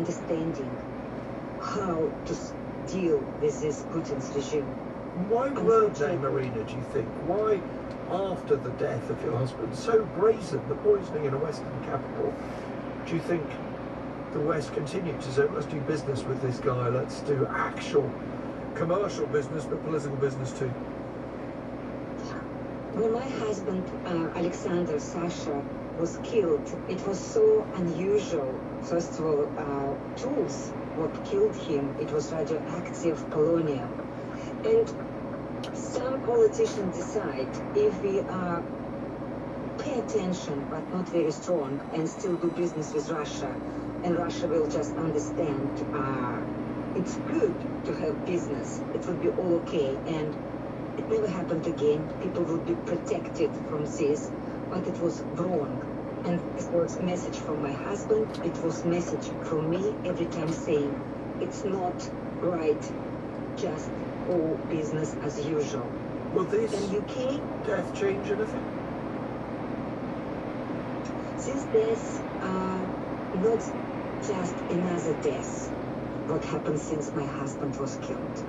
understanding how to deal with this Putin's regime. Why weren't they, Marina, do you think? Why, after the death of your husband, so brazen, the poisoning in a Western capital, do you think the West continued to say, let's do business with this guy, let's do actual commercial business, but political business too? When my husband, Alexander Sasha, was killed, it was so unusual. First of all, tools, what killed him, it was radioactive polonium. And some politicians decide if we pay attention but not very strong and still do business with Russia, and Russia will just understand it's good to have business, it will be all okay, and it never happened again. People will be protected from this, but it was wrong. And it was a message from my husband, it was a message from me every time saying it's not right, just all business as usual. Will this in UK, death change anything? These deaths are not just another death, what happened since my husband was killed.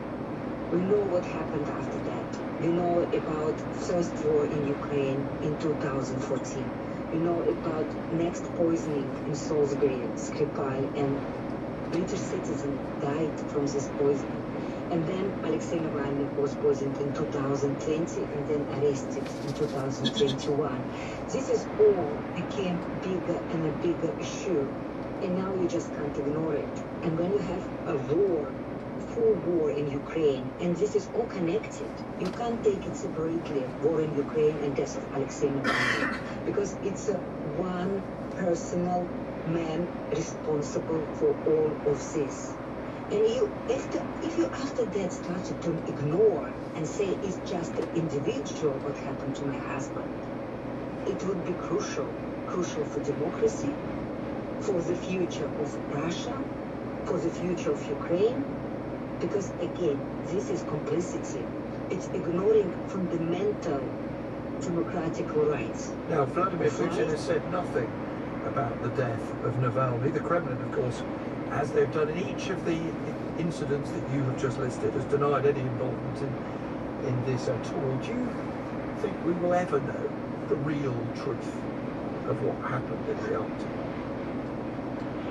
We know what happened after that. We know about first war in Ukraine in 2014. We know about next poisoning in Salisbury, Skripal, and British citizen died from this poisoning. And then Alexei Navalny was poisoned in 2020 and then arrested in 2021. This is all became bigger and a bigger issue. And now you just can't ignore it. And when you have a war, full war in Ukraine, and this is all connected, you can't take it separately, war in Ukraine and death of Alexei Navalny, because it's one personal man responsible for all of this. And if you after that started to ignore and say it's just an individual what happened to my husband, it would be crucial for democracy, for the future of Russia, for the future of Ukraine, because again, this is complicity. It's ignoring fundamental democratic rights. Now, Vladimir Putin has said nothing about the death of Navalny. The Kremlin, of course, as they've done in each of the incidents that you have just listed, has denied any involvement in this at all. Do you think we will ever know the real truth of what happened in the Arctic?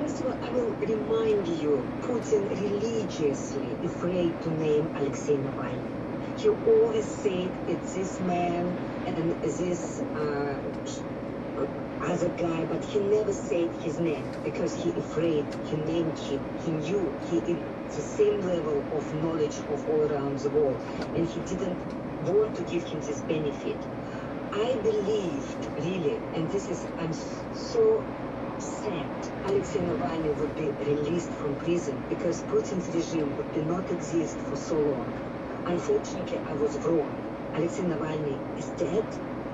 First of all, I will remind you, Putin religiously afraid to name Alexei Navalny. He always said it's this man and this other guy, but he never said his name because he afraid, he named him, he knew he in the same level of knowledge of all around the world, and he didn't want to give him this benefit. I believed, really, and this is, I'm so sad, Alexei Navalny would be released from prison because Putin's regime would not exist for so long. Unfortunately, I was wrong. Alexei Navalny is dead,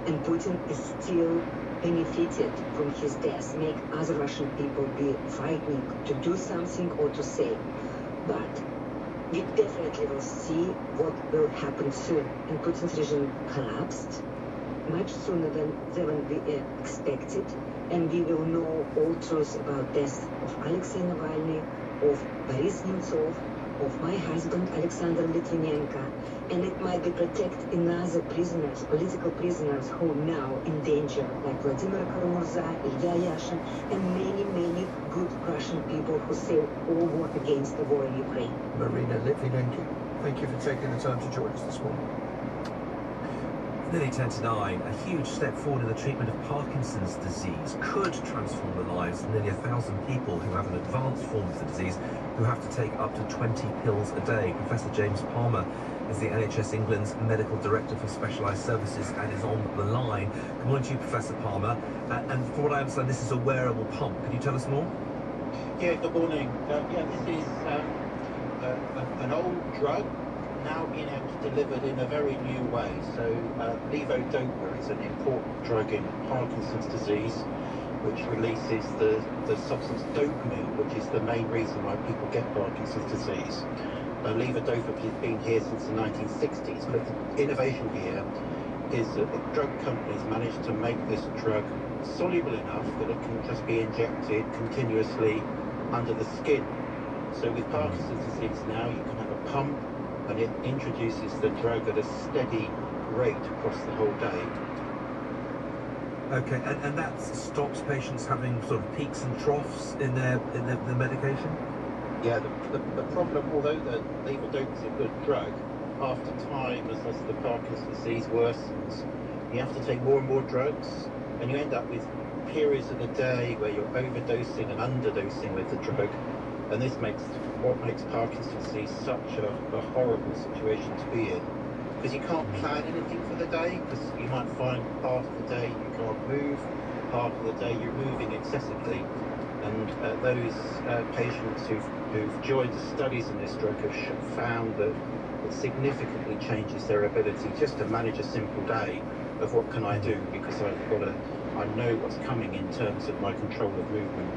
and Putin is still benefited from his death, make other Russian people be frightening to do something or to say. But we definitely will see what will happen soon. And Putin's regime collapsed much sooner than we expected, and we will know all truth about death of Alexei Navalny, of Boris Nemtsov, of my husband Alexander Litvinenko, and it might be protect another prisoners, political prisoners who are now in danger, like Vladimir Kara-Murza, Ilya Yashin, and many, many good Russian people who say all war against the war in Ukraine. Marina Litvinenko, thank you for taking the time to join us this morning. Nearly 10 to 9, a huge step forward in the treatment of Parkinson's disease could transform the lives of nearly 1,000 people who have an advanced form of the disease, who have to take up to 20 pills a day. Professor James Palmer is the NHS England's Medical Director for Specialised Services and is on the line. Good morning to you, Professor Palmer. And from what I understand, this is a wearable pump. Can you tell us more? Yeah, good morning. This is an old drug now being delivered in a very new way. So levodopa is an important drug in Parkinson's disease, which releases the substance dopamine, which is the main reason why people get Parkinson's disease. Levodopa has been here since the 1960s, but the innovation here is that the drug companies managed to make this drug soluble enough that it can just be injected continuously under the skin. So with Parkinson's disease now, you can have a pump, and it introduces the drug at a steady rate across the whole day. Okay, and that stops patients having sort of peaks and troughs in their medication? Yeah, the problem, although the levodopa is a good drug, after time, as the Parkinson's disease worsens, you have to take more and more drugs, and you end up with periods of the day where you're overdosing and underdosing with the drug, and this makes Parkinson's disease such a horrible situation to be in, because you can't plan anything for the day, because you might find half the day you can't move, half of the day you're moving excessively, and those patients who've joined the studies in this drug have found that it significantly changes their ability just to manage a simple day of what can I do, because I know what's coming in terms of my control of movement.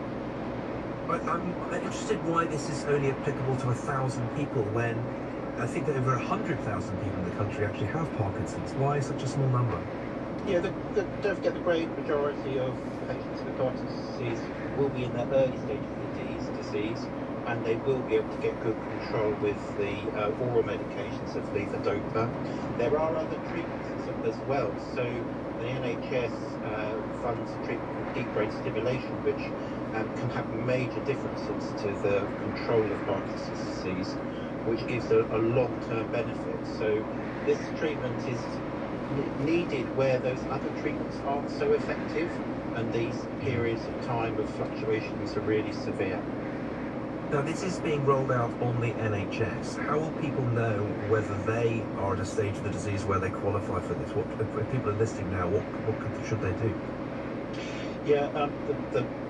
I'm interested why this is only applicable to 1,000 people when I think that over 100,000 people in the country actually have Parkinson's. Why such a small number? Yeah, don't forget the great majority of patients with Parkinson's disease will be in the early stage of the disease, and they will be able to get good control with the oral medications of levodopa. There are other treatments as well. So the NHS funds a treatment called deep brain stimulation, which can have major differences to the control of Parkinson's disease, which gives a long-term benefit. So this treatment is needed where those other treatments aren't so effective, and these periods of time of fluctuations are really severe. Now, this is being rolled out on the NHS. How will people know whether they are at a stage of the disease where they qualify for this? What if people are listening now? What should they do? Yeah,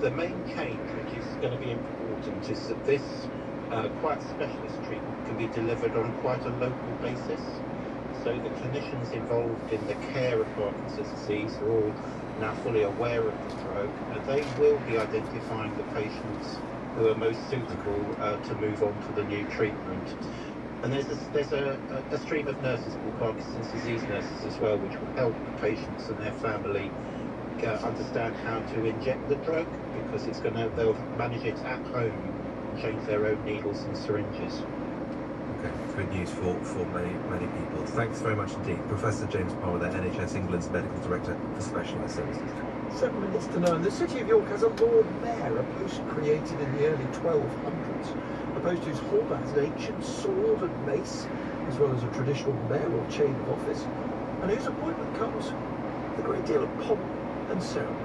the main change, which is going to be important, is that this quite specialist treatment can be delivered on quite a local basis. So the clinicians involved in the care of Parkinson's disease are all now fully aware of the drug, and they will be identifying the patients who are most suitable to move on to the new treatment. And there's a stream of nurses called Parkinson's disease nurses as well, which will help patients and their family understand how to inject the drug, because they'll manage it at home and change their own needles and syringes. Okay, good news for many people. Thanks very much indeed. Professor James Palmer there, NHS England's Medical Director for Specialised Services. 7 minutes to 9. The City of York has a Lord Mayor, a post created in the early 1200s. A post whose holder has an ancient sword and mace, as well as a traditional mayoral chain of office, and whose appointment comes with a great deal of pomp and ceremony.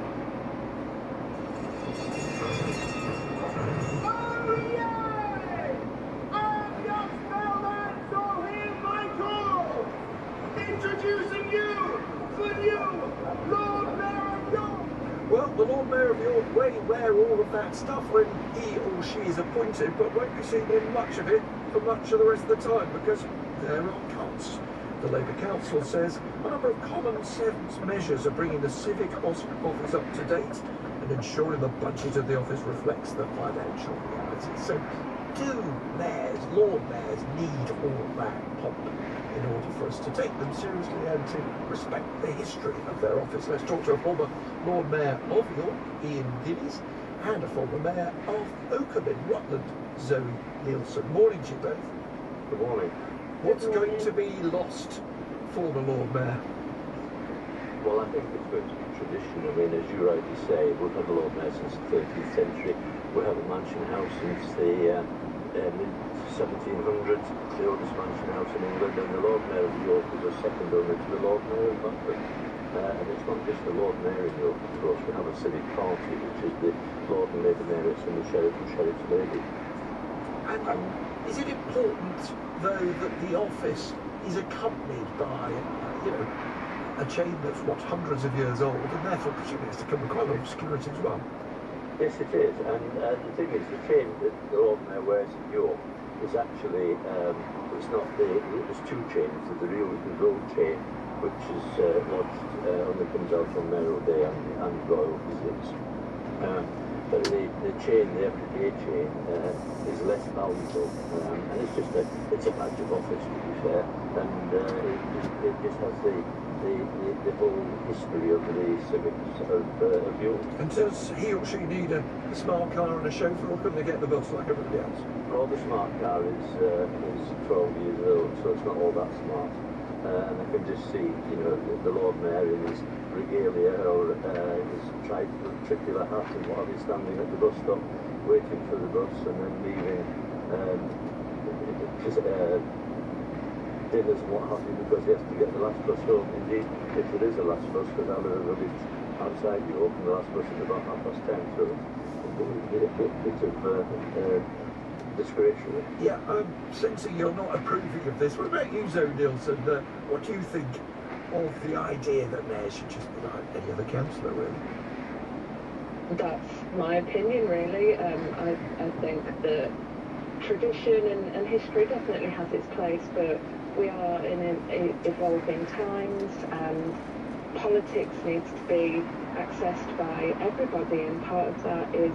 Introducing you, the new Lord Mayor of York. Well, the Lord Mayor of York may wear all of that stuff when he or she is appointed, but won't be seen in much of it for much of the rest of the time, because there are cuts. The Labour Council says a number of common sense measures are bringing the civic office up to date and ensuring the budget of the office reflects the financial reality. So do Lord Mayors need all that pomp in order for us to take them seriously and to respect the history of their office? Let's talk to a former Lord Mayor of York, Ian Gillies, and a former Mayor of Oakham in Rutland, Zoe Nielsen. Morning to you both. Good morning. What's going to be lost for the Lord Mayor? Well, I think it's going to be tradition. I mean, as you rightly say, we've had a Lord Mayor since the 13th century. We have a mansion house since the mid-1700s, the oldest mansion house in England, and the Lord Mayor of York is a second owner to the Lord Mayor of London. And it's not just the Lord Mayor in York, of course. We have a civic party, which is the Lord and Lady Mayoress and the Sheriff and Sheriff's Lady. And is it important, though, that the office is accompanied by, a chain that's, hundreds of years old, and therefore presumably has to come with quite a lot of security as well? Yes, it is. And the thing is, the chain that the Lord Mayor wears in York is actually, it's not there's two chains. There's the real gold chain, which is only comes out on Mayoral Day and Royal visits. but the chain, the everyday chain, is less valuable, and it's a badge of office, to be fair, and it just has the whole history of the civics of York. And does he or she need a smart car and a chauffeur, or can they get the bus like everybody else? Well, the smart car is 12 years old, so it's not all that smart. And I can just see, you know, the Lord Mayor in his regalia or his tricolor hat and what have you, standing at the bus stop, waiting for the bus and then leaving dinners and what have you, because he has to get the last bus home. Indeed, if there is a last bus, because I live outside York and the last bus is about 10:30, so it's a bit of disgraceful. Yeah, sensing you're not approving of this, what about you, Zoe Nielsen? What do you think of the idea that mayors should just be like any other councillor, really? That's my opinion, really. I think that tradition and history definitely has its place, but we are in evolving times, and politics needs to be accessed by everybody, and part of that is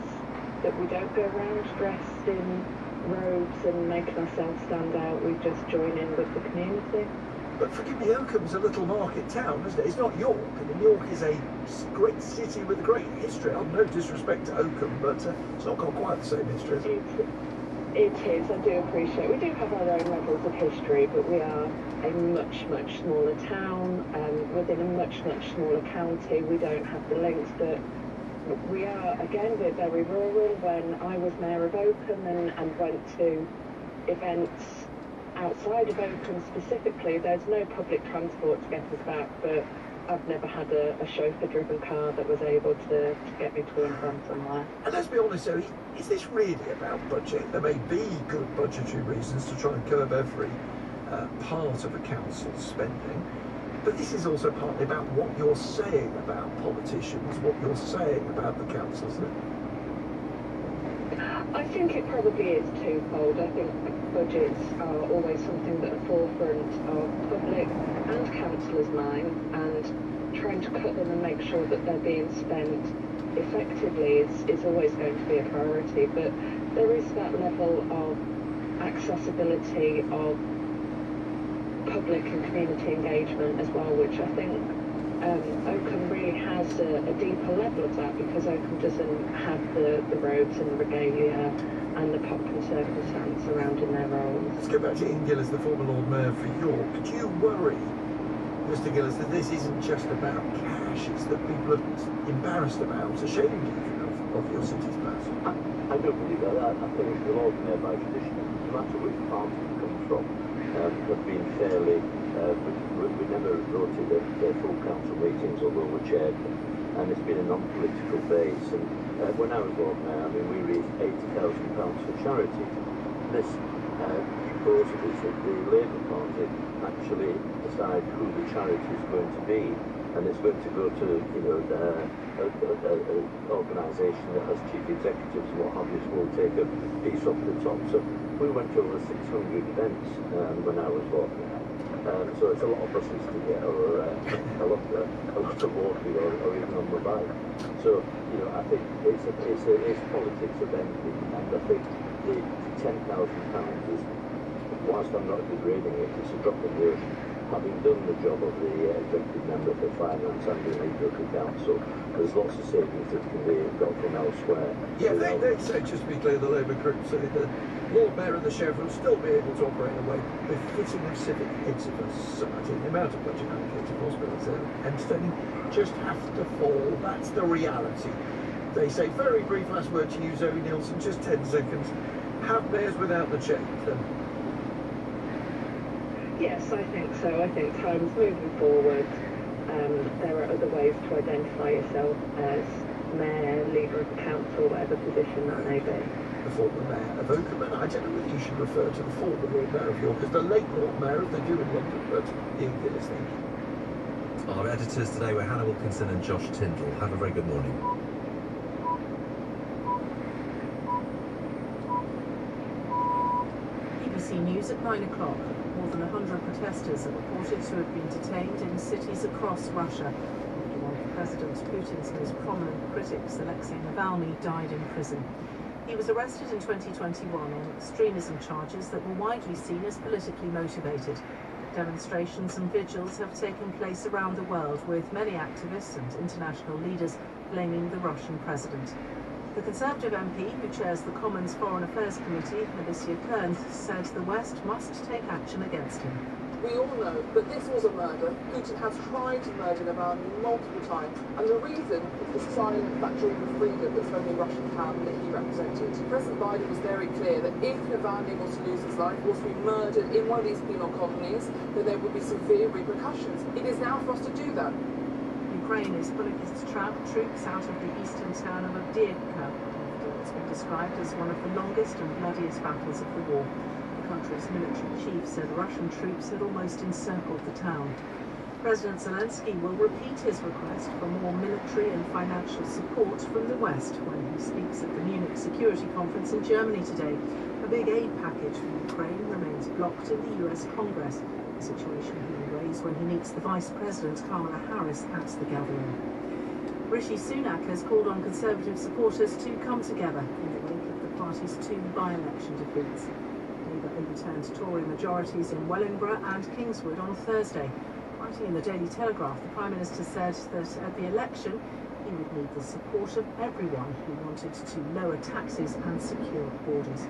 that we don't go around dressed in robes and making ourselves stand out. We just join in with the community. But forgive me, Oakham's a little market town, isn't it? It's not York. I mean, York is a great city with a great history. I've no disrespect to Oakham, but it's not got quite the same history, is it? It is, I do appreciate. We do have our own levels of history, but we are a much, much smaller town, within a much, much smaller county. We don't have the links that we are. Again, we're very rural. When I was Mayor of Oakham and went to events outside of Oakham specifically, there's no public transport to get us back, but I've never had a chauffeur-driven car that was able to get me to and from somewhere. And let's be honest, Zoe, is this really about budget? There may be good budgetary reasons to try and curb every part of a council's spending, but this is also partly about what you're saying about politicians, what you're saying about the councils. I think it probably is twofold. I think budgets are always something that are forefront of public and councillors' mind, and trying to cut them and make sure that they're being spent effectively is always going to be a priority. But there is that level of accessibility of public and community engagement as well, which I think Oakham really has a deeper level of that, because Oakham doesn't have the robes and the regalia and the pomp and circumstance surrounding their roles. Let's go back to Ian Gillis, the former Lord Mayor for York. Do you worry, Mr. Gillis, that this isn't just about cash, it's that people are embarrassed about, ashamed even of your city's past? I don't believe that. I think the Lord Mayor, by tradition, no matter which party it comes from, have been fairly. We never voted at full council meetings, although we chaired them, and it's been a non-political base. And when I was Lord Mayor, I mean, we raised £80,000 for charity. This proposal is that the Labour Party actually decide who the charity is going to be, and it's going to go to, you know, an organisation that has chief executives and what have you, will take a piece off the top. So we went to over 600 events when I was Lord Mayor. So it's a lot of buses to get, or a lot of walking, or even on the bike. So, you know, I think it's politics of anything, and I think the £10,000 is, whilst I'm not degrading it, it's a drop in the ocean. Having done the job of the executive member for finance and the leader of the council, there's lots of savings that can be got from elsewhere. Yeah, they say, just to be clear, the Labour group say that Lord Mayor and the Sheriff will still be able to operate in a way befitting of civic heads of a society. The amount of budget allocated to hospitals and entertaining just have to fall. That's the reality. They say, very brief last word to you, Zoe Nielsen, just 10 seconds. Have mayors without the change, then? Yes, I think so. I think time's moving forward. There are other ways to identify yourself as mayor, leader of the council, whatever position that may be. The former mayor of Oakham, and I don't know whether you should refer to the former Lord Mayor of York as the late Lord Mayor, as they do in London, but Ian Gillis, thank you. Our editors today were Hannah Wilkinson and Josh Tyndall. Have a very good morning. BBC News at 9 o'clock. More than 100 protesters are reported to have been detained in cities across Russia after one President Putin's most prominent critics, Alexei Navalny, died in prison. He was arrested in 2021 on extremism charges that were widely seen as politically motivated. Demonstrations and vigils have taken place around the world, with many activists and international leaders blaming the Russian president. The Conservative MP who chairs the Commons Foreign Affairs Committee, Alicia Kearns, said the West must take action against him. We all know that this was a murder. Putin has tried to murder Navalny multiple times, and the reason is the silent factory of freedom that's only Russian power that he represented. President Biden was very clear that if Navalny was to lose his life, was to be murdered in one of these penal colonies, then there would be severe repercussions. It is now for us to do that. Ukraine is pulling its troops out of the eastern town of Avdiivka. It's been described as one of the longest and bloodiest battles of the war. The country's military chief said Russian troops had almost encircled the town. President Zelensky will repeat his request for more military and financial support from the West when he speaks at the Munich Security Conference in Germany today. A big aid package for Ukraine remains blocked in the US Congress, a situation he will raise when he meets the Vice President Kamala Harris at the gathering. Rishi Sunak has called on Conservative supporters to come together in the wake of the party's two by-election defeats. Labour overturned Tory majorities in Wellingborough and Kingswood on Thursday. Writing in the Daily Telegraph, the Prime Minister said that at the election he would need the support of everyone who wanted to lower taxes and secure borders.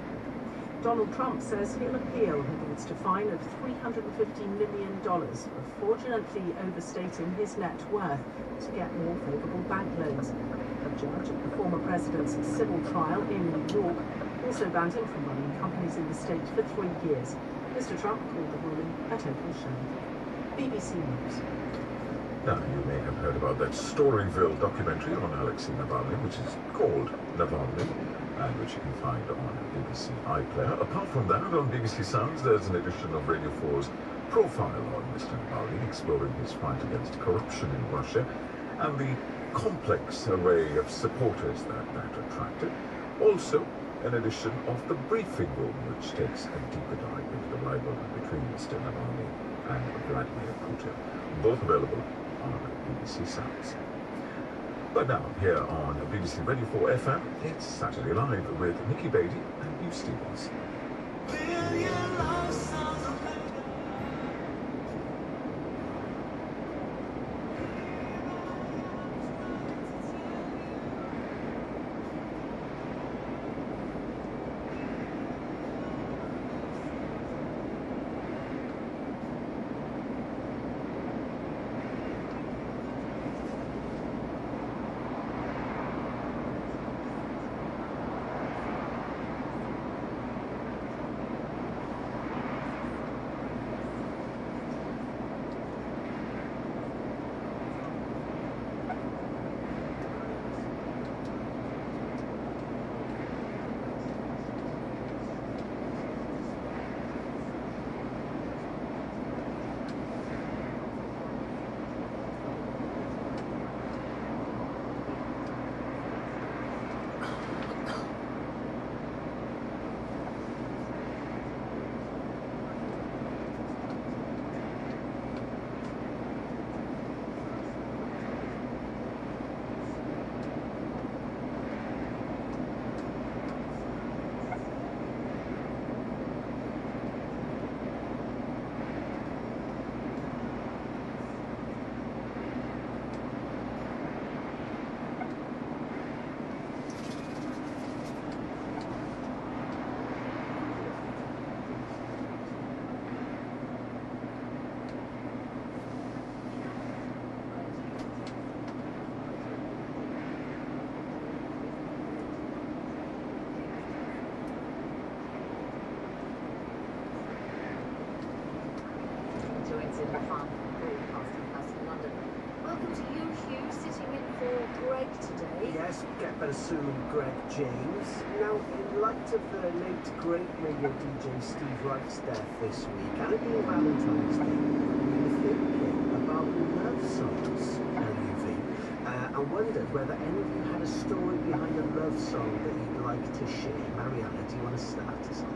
Donald Trump says he'll appeal against a fine of $350 million for fraudulently overstating his net worth to get more favourable bank loans. A judge at the former president's civil trial in New York also banned him from running companies in the state for 3 years. Mr. Trump called the ruling a total shame. BBC News. Now, you may have heard about that Storyville documentary on Alexei Navalny, which is called Navalny, and which you can find on BBC iPlayer. Apart from that, on BBC Sounds, there's an edition of Radio 4's Profile on Mr. Navalny, exploring his fight against corruption in Russia, and the complex array of supporters that attracted. Also, an edition of The Briefing Room, which takes a deeper dive into the rivalry between Mr. Navalny and Vladimir Putin. Both available on BBC Sounds. But now, here on BBC Radio 4 FM, it's Saturday Live with Nikki Beatty and Hugh Stevens. Welcome to you, Hugh, sitting in for Greg today. Yes, get better soon, Greg James. Now, in light of the late great radio DJ Steve Wright's death this week, and it being Valentine's Day, we were thinking about love songs, LUV, and wondered whether any of you had a story behind a love song that you'd like to share. Mariana, do you want to start us off?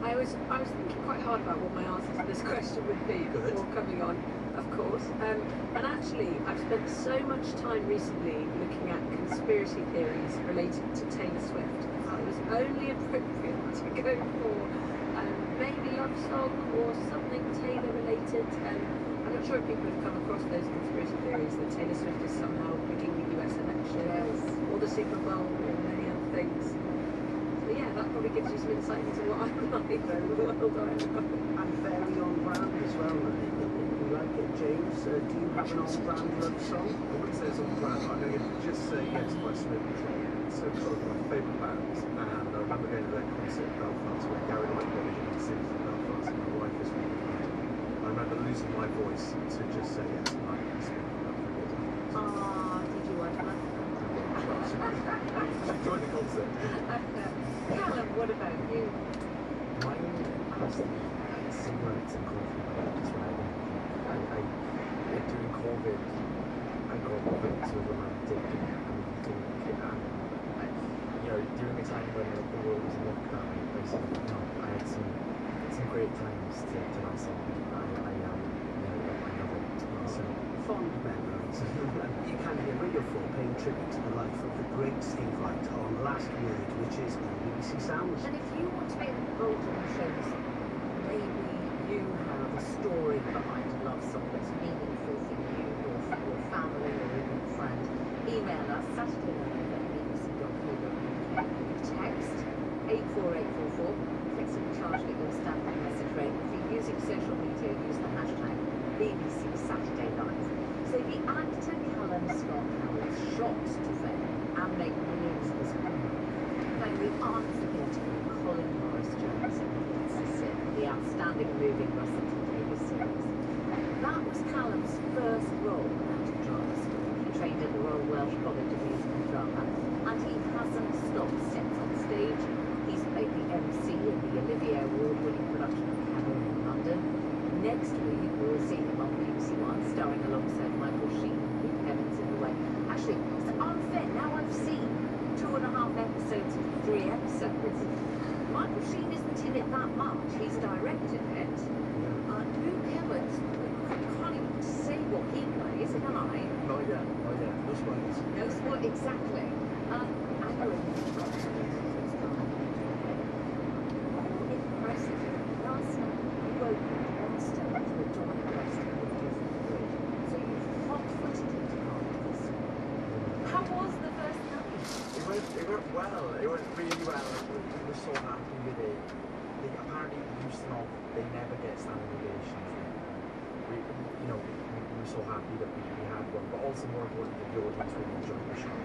I was thinking quite hard about what my answer to this question would be before coming on. of course. And actually, I've spent so much time recently looking at conspiracy theories related to Taylor Swift. It was only appropriate to go for maybe love song or something Taylor related. I'm not sure if people have come across those conspiracy theories that Taylor Swift is somehow rigging the US election or the Super Bowl or many other things. So yeah, that probably gives you some insight into what I'm like in the world right now. And very on brand as well, Lily. You like it, James? Do you have an on-brand love song? I wouldn't say it's on brand. I'm going to just say yes by Snoop Patrol. It's sort of my favourite bands, and I remember going to their concert in Belfast when Gary Lightfoot originally sings in Belfast, and my wife was really proud. I remember losing my voice to just say yes, and I Snoop Patrol. Did you watch that? She enjoyed the concert. Callum, what about you? Mine has to be cigarettes and coffee. That's what during COVID, I got a bit too romantic and during a time when the world was in lockdown, I had some great times to that song. I love it. So Fond memories. You can hear Radio 4 paying tribute to the life of the great Steve Wright on Last Word, which is on BBC Sounds. And if you want to be involved in the show, maybe you have a story behind a love song that's meaningful for you or for your family or even a friend, email us saturday@bbc.co.uk. Text 84844, flexible charge at your standard message rate. If you're using social media, use the hashtag BBC Saturday Live. So the actor Callum Scott Howard shot to fame and make millions this morning. Then we aren't forgetting Colin Morris Jones in the outstanding moving Russell T Davies series. That was Callum's first role out of drama school. He trained at the Royal Welsh College of Music and Drama, and he hasn't stopped since on stage. He's played the MC in the Olivier Award-winning production of Cabaret in London. Next week, we'll see him on BBC One, starring alongside Michael Sheen and Luke Evans in The Way. Actually, it's unfair. Now I've seen 2.5 episodes of 3 episodes. Michael Sheen isn't in it that much. He's directed it. Luke Evans, I can't even say what he plays, can I? Not yet. No spoilers. No spoil, exactly. Impressive. Last night, you woke up on stage with Johnny West and with Different Bridge. So you've hot-footed into this. How was the first night? It went well. It went really well. We were so happy with it. Apparently, Houston off, they never get standing ovations. We were so happy that we had one, but also more importantly, the audience really enjoyed the show.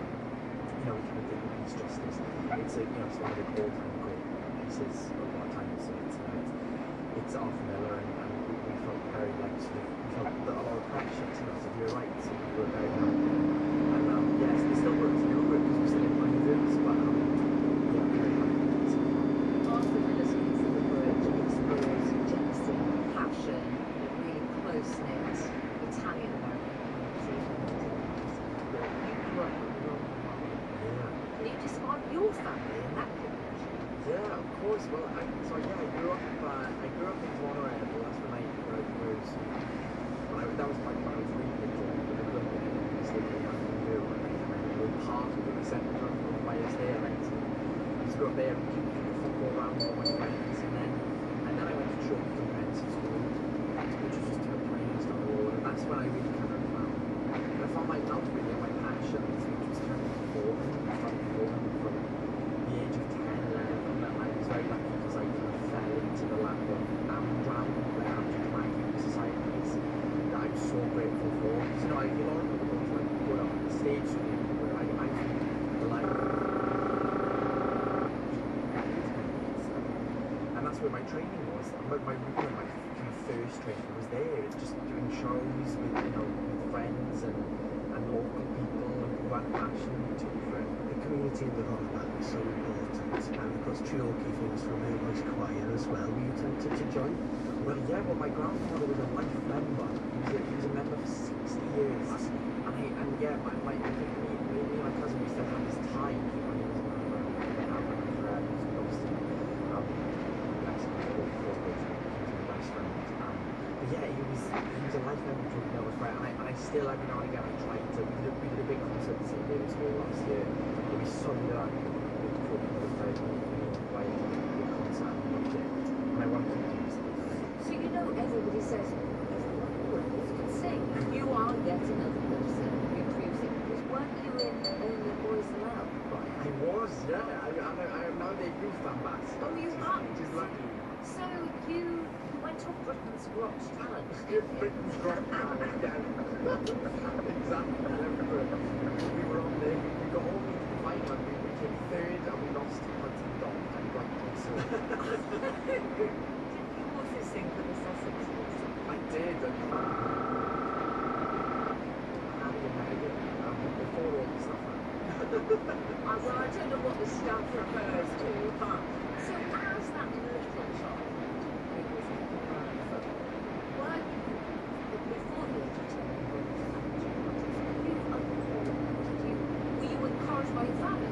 We did the piece justice. It's one of the all-time great pieces of our time. So it's Arthur Miller, and we felt very blessed. We felt that a lot of pressure to us. If you're right, so we were very happy. And yes, we still work to do it because we're still in minors, but very happy. Arthur Miller's piece of the bridge explores jealousy, passion, a really close-knit Italian-American community. You grew up with your own mom. Can you describe your family in that connection? Yeah, of course. Well, I grew up in Toronto. That's when that was when I was really big. I grew up in a state of part of the centre of my estate. I used to go up there and keep football around with all my friends, and then I went to Church Comprehensive School, which was just about 20 minutes down the road, and that's when I really kind of found my love really, my passion, which was kind of performing. I started performing from the age of 10, 11, and I was very lucky because I kind of fell into the lap of drama, like amateur societies that I'm so grateful for. Because I feel a lot of people don't go up on the stage where I feel like, and that's where my training was. My kind of first training was there. It's just doing shows with with friends and local people who had passion to for it. The community in the Rhondda is so important, and of course Treorchy famous for her voice choir as well. Were you tempted to join? Well, my grandfather was a life member. He was a member for 60 years. And I think me and my cousin, we still have his tie when he was a member. And obviously, bless him, he was my best friend. But yeah, he was he was a lifetime drug that was right, and I still every now and again I try to. We did a big concert at St David's Hall last year. It was Sunday night. Before we was very quite a big concert and loved it. And I wanted to do stuff. So you know, everybody says, you can sing. You are yet another person who proves it. Because weren't you in Only Boys Allowed? I was, yeah. I am now the youth ambassador. Oh, you are? Which is lovely. So you went on Britain's Got Talent. Britain's Got Talent, yeah. Exactly. I remember we were on there, we got all into the final and we came third and we lost to Hudson Dock and Brighton. So Did you also sing for the Sussex? I did. And before all the stuff Well, I don't know what the stuff refers to, but so as that little child who was in the were you, before the age of 10, were you encouraged by your family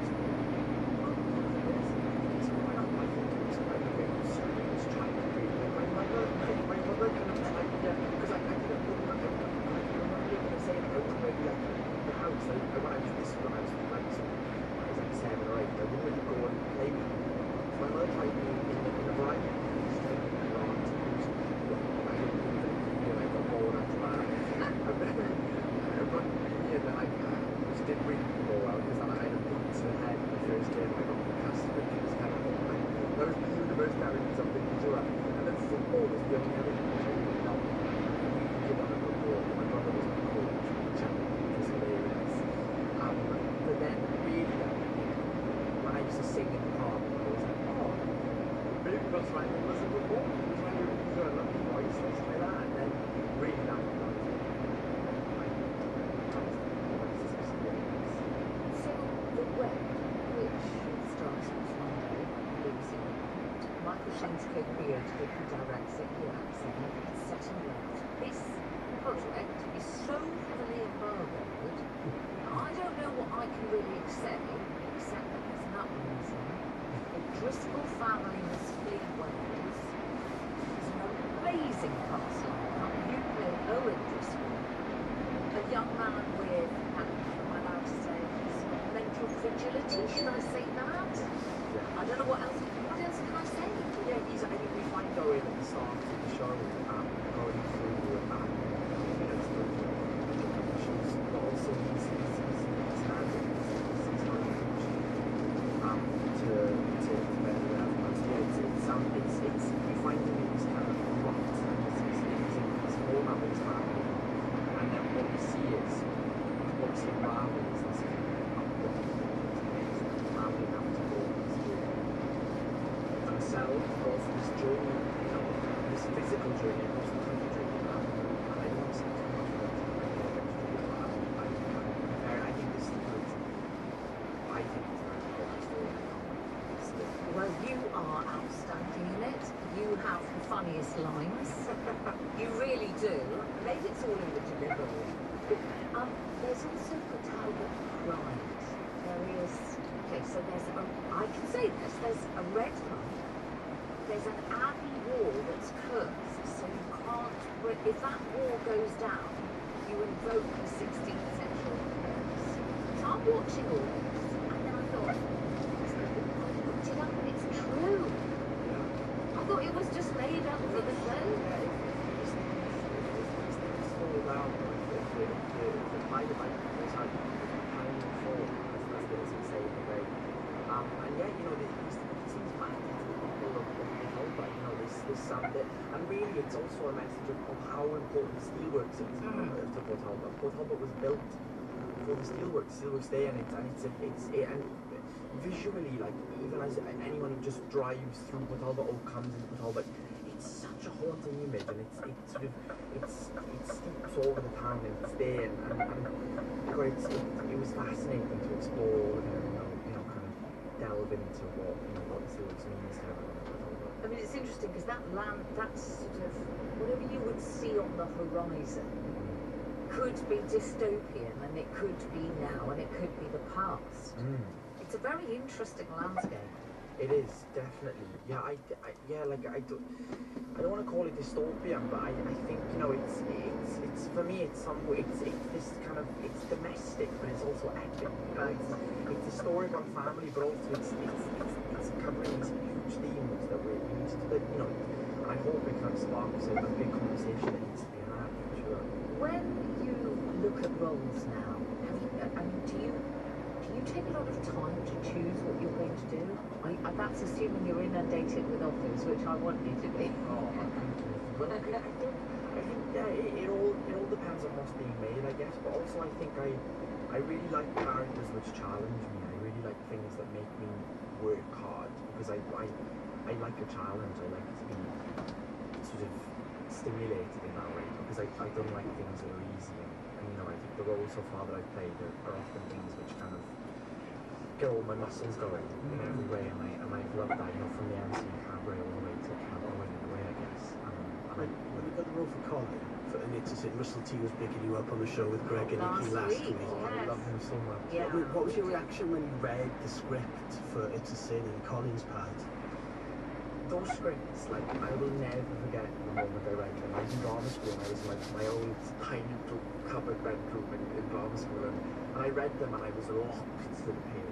to lines. You really do. Maybe it's all in the delivery. There's also Port Talbot Pride. There is, okay, so there's a, I can say this, there's a red pump, there's an abbey wall that's cursed, so you can't, if that wall goes down, you invoke the 16th century curse. So I'm watching all this, and then I thought, I looked it up and it's true. I thought it was just made up for the show. And yeah, you know, these things back into the people of Talbot, you know, this sound that, and really it's also a message of how important steelworks is to Port Talbot. Port Talbot was built for the steelworks there, and and visually, like, even as anyone who just drives through Port Talbot or comes into Port Talbot, it's such a haunting image, and it steeps over the town, and it's there, and it was fascinating to explore, you know, kind of delve into what the steelworks means to everyone in Port Talbot. I mean, it's interesting because that land, that's sort of whatever you would see on the horizon could be dystopian, and it could be now, and it could be the past. It's a very interesting landscape. It is definitely, yeah. I don't want to call it dystopian, but I think it's for me it's this kind of it's domestic, but it's also epic. It's a story about family, but also it's covering these huge themes that we need to and I hope it kind of sparks a big conversation that needs to be had. Sure. When you look at roles now, do you take a lot of time to choose what you're going to do? That's assuming you're inundated with offers, which I want you to be. Well, I think it all depends on what's being made, I guess. But also, I think I really like characters which challenge me. I really like things that make me work hard because I like a challenge. I like to be sort of stimulated in that way because I don't like things that are easy. And I think the roles so far that I've played are often things which kind of get all my muscles going in every way, and I've loved that, from the MC Cabaret all the way to Cabaret in a way, I guess. When you got the role for Colin, and it's as if Russell T was picking you up on the show with Greg and Nikki last week. I love him so much. Yeah. What was your reaction when you read the script for It's a Sin in Colin's part? Those scripts, I will never forget the moment I read them. I was in drama school, and I was in my old tiny little cupboard bedroom in drama school, and I read them and I was locked to the page.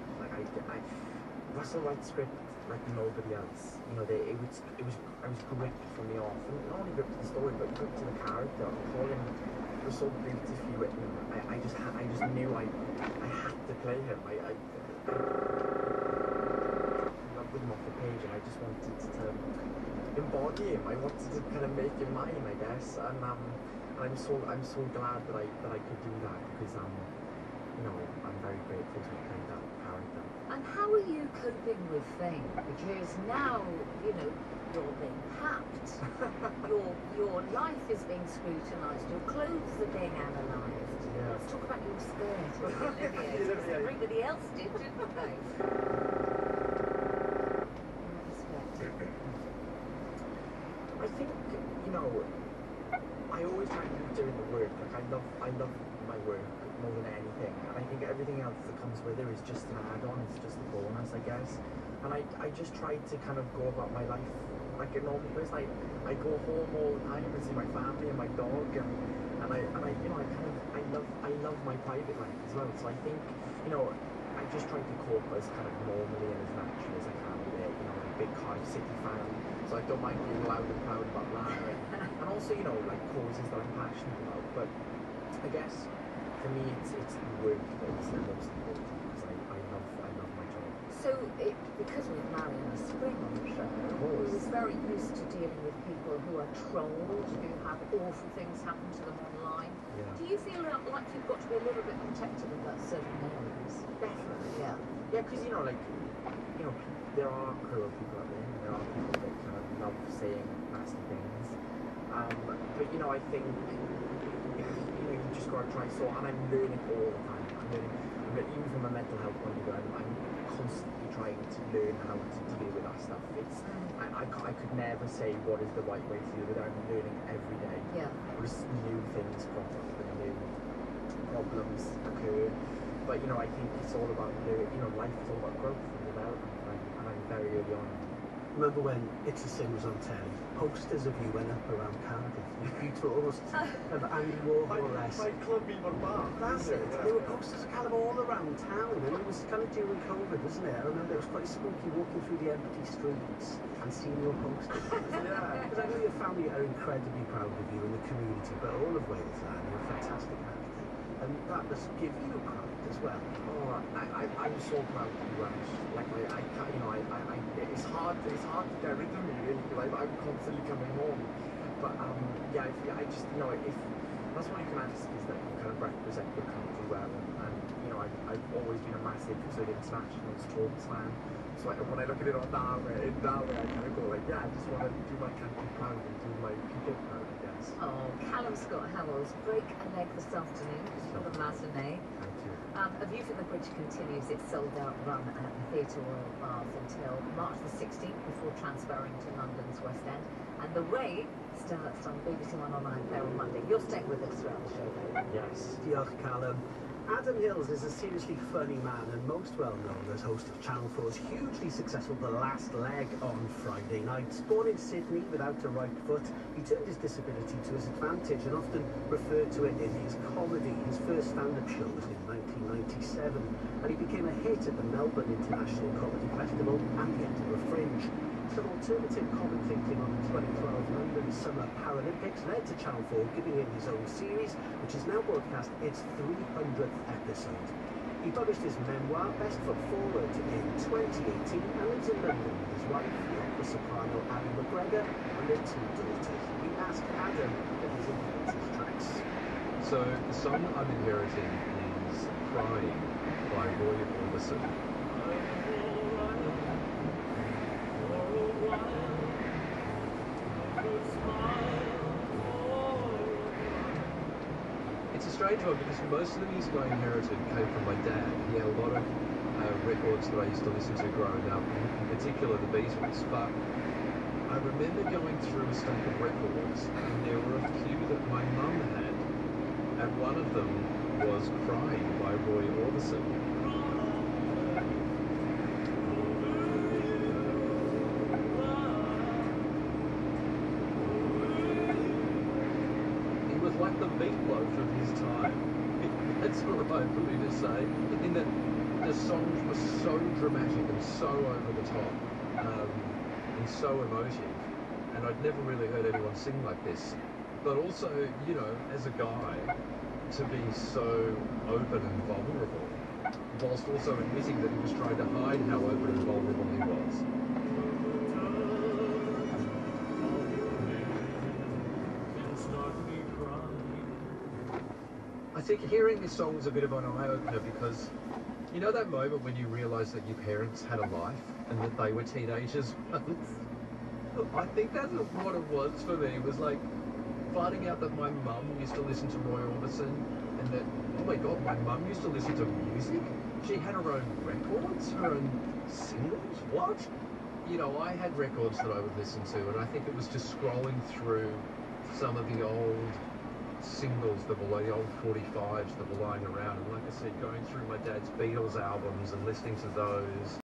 Russell writes script like nobody else. I was gripped from the off, and not only gripped to the story, but gripped to the character. Colin was so beautifully written. I just knew I had to play him. I loved him off the page, and I just wanted to embody him. I wanted to kind of make him mine, I guess. And I'm so glad that I could do that because I'm very grateful to have played that character. And how are you coping with fame? Because now, you're being hacked. your life is being scrutinised. Your clothes are being analysed. Yeah. Let's talk about your skirt with Olivier. Because everybody else did, didn't they? I think, I always try to keep doing the work. I love my work more than anything, and I think everything else that comes with it is just an add-on, it's just a bonus, I guess. And I just try to kind of go about my life like a normal person. I go home all the time and see my family and my dog, and I love my private life as well. So I think, I just try to cope as kind of normally and as naturally as I can with it. I'm a big Cardiff City fan, so I don't mind being loud and proud about that, and also, causes that I'm passionate about. But I guess for me, it's the work that's the most important because I love my job. So, because we've Marion Spring on the show, who is very used to dealing with people who are trolled, who have awful things happen to them online, do you feel like you've got to be a little bit protective about certain areas? Definitely, yeah. Yeah, because there are cruel people out there, and there are people that kind of love saying nasty things. But I think you just got to try and I'm learning all the time. Even from a mental health point of view, I'm constantly trying to learn how to deal with that stuff. I could never say what is the right way to deal with it. I'm learning every day. Yeah. Just new things crop up and new problems occur. But I think it's all about life is all about growth and development, and I'm very early on. Remember when It's a Sin was on telly? Posters of you went up around Cardiff. Beautiful, almost of Andy Warhol-esque. My club even bar. That's it. There were posters kind of all around town, and it was kind of during COVID, wasn't it? I remember it was quite spooky walking through the empty streets and seeing your posters. Because I know your family are incredibly proud of you and the community, but all of Wales are. You're a fantastic actor, and that must give you pride as well. Oh, I'm so proud of you, Ash. It's hard to get rid of me, really, because I'm constantly coming home. But I just, if that's what you can ask is that you kind of represent your country well, and I've always been a massive sort of international sports fan. So when I look at it on that way, I kind of go I just want to do my country proud and do my people proud, I guess. Oh, Callum Scott Howells, break a leg this afternoon because you've got a matinee. Thank you. A View from the Bridge continues its sold-out run at the Theatre Royal Bath until March the 16th before transferring to London's West End. And The Ray starts on BBC One Online there on Monday. You're staying with us throughout the show, though. Yes. Diolch, Callum. Adam Hills is a seriously funny man and most well known as host of Channel 4's hugely successful The Last Leg on Friday nights. Born in Sydney without a right foot, he turned his disability to his advantage and often referred to it in his comedy. His first stand-up show was in 1997 and he became a hit at the Melbourne International Comedy Festival and the Edinburgh Fringe. Some alternative commentating on the 2012 London Summer Paralympics led to Channel 4 giving him his own series, which is now broadcast its 300th episode. He published his memoir, Best Foot Forward, in 2018 and lives in London with his wife, the opera soprano Ali McGregor, and their 2 daughters. We asked Adam for his inheritance tracks. So the song I'm inheriting is Crying by Roy Orbison. It's a strange one because most of the music I inherited came from my dad. He had a lot of records that I used to listen to growing up, in particular the Beatles, but I remember going through a stack of records and there were a few that my mum had, and one of them was Crying by Roy Orbison. Like the meatloaf of his time. That's all right for me to say. In that the songs were so dramatic and so over the top and so emotive, and I'd never really heard anyone sing like this. But also, you know, as a guy, to be so open and vulnerable, whilst also admitting that he was trying to hide how open and vulnerable he was. I think hearing this song was a bit of an eye-opener because, you know that moment when you realise that your parents had a life and that they were teenagers once? I think that's what it was for me. It was like finding out that my mum used to listen to Roy Orbison and that, oh my god, my mum used to listen to music? She had her own records, her own singles? What? You know, I had records that I would listen to and I think it was just scrolling through some of the old singles that were the old 45s that were lying around, and like I said, going through my dad's Beatles albums and listening to those.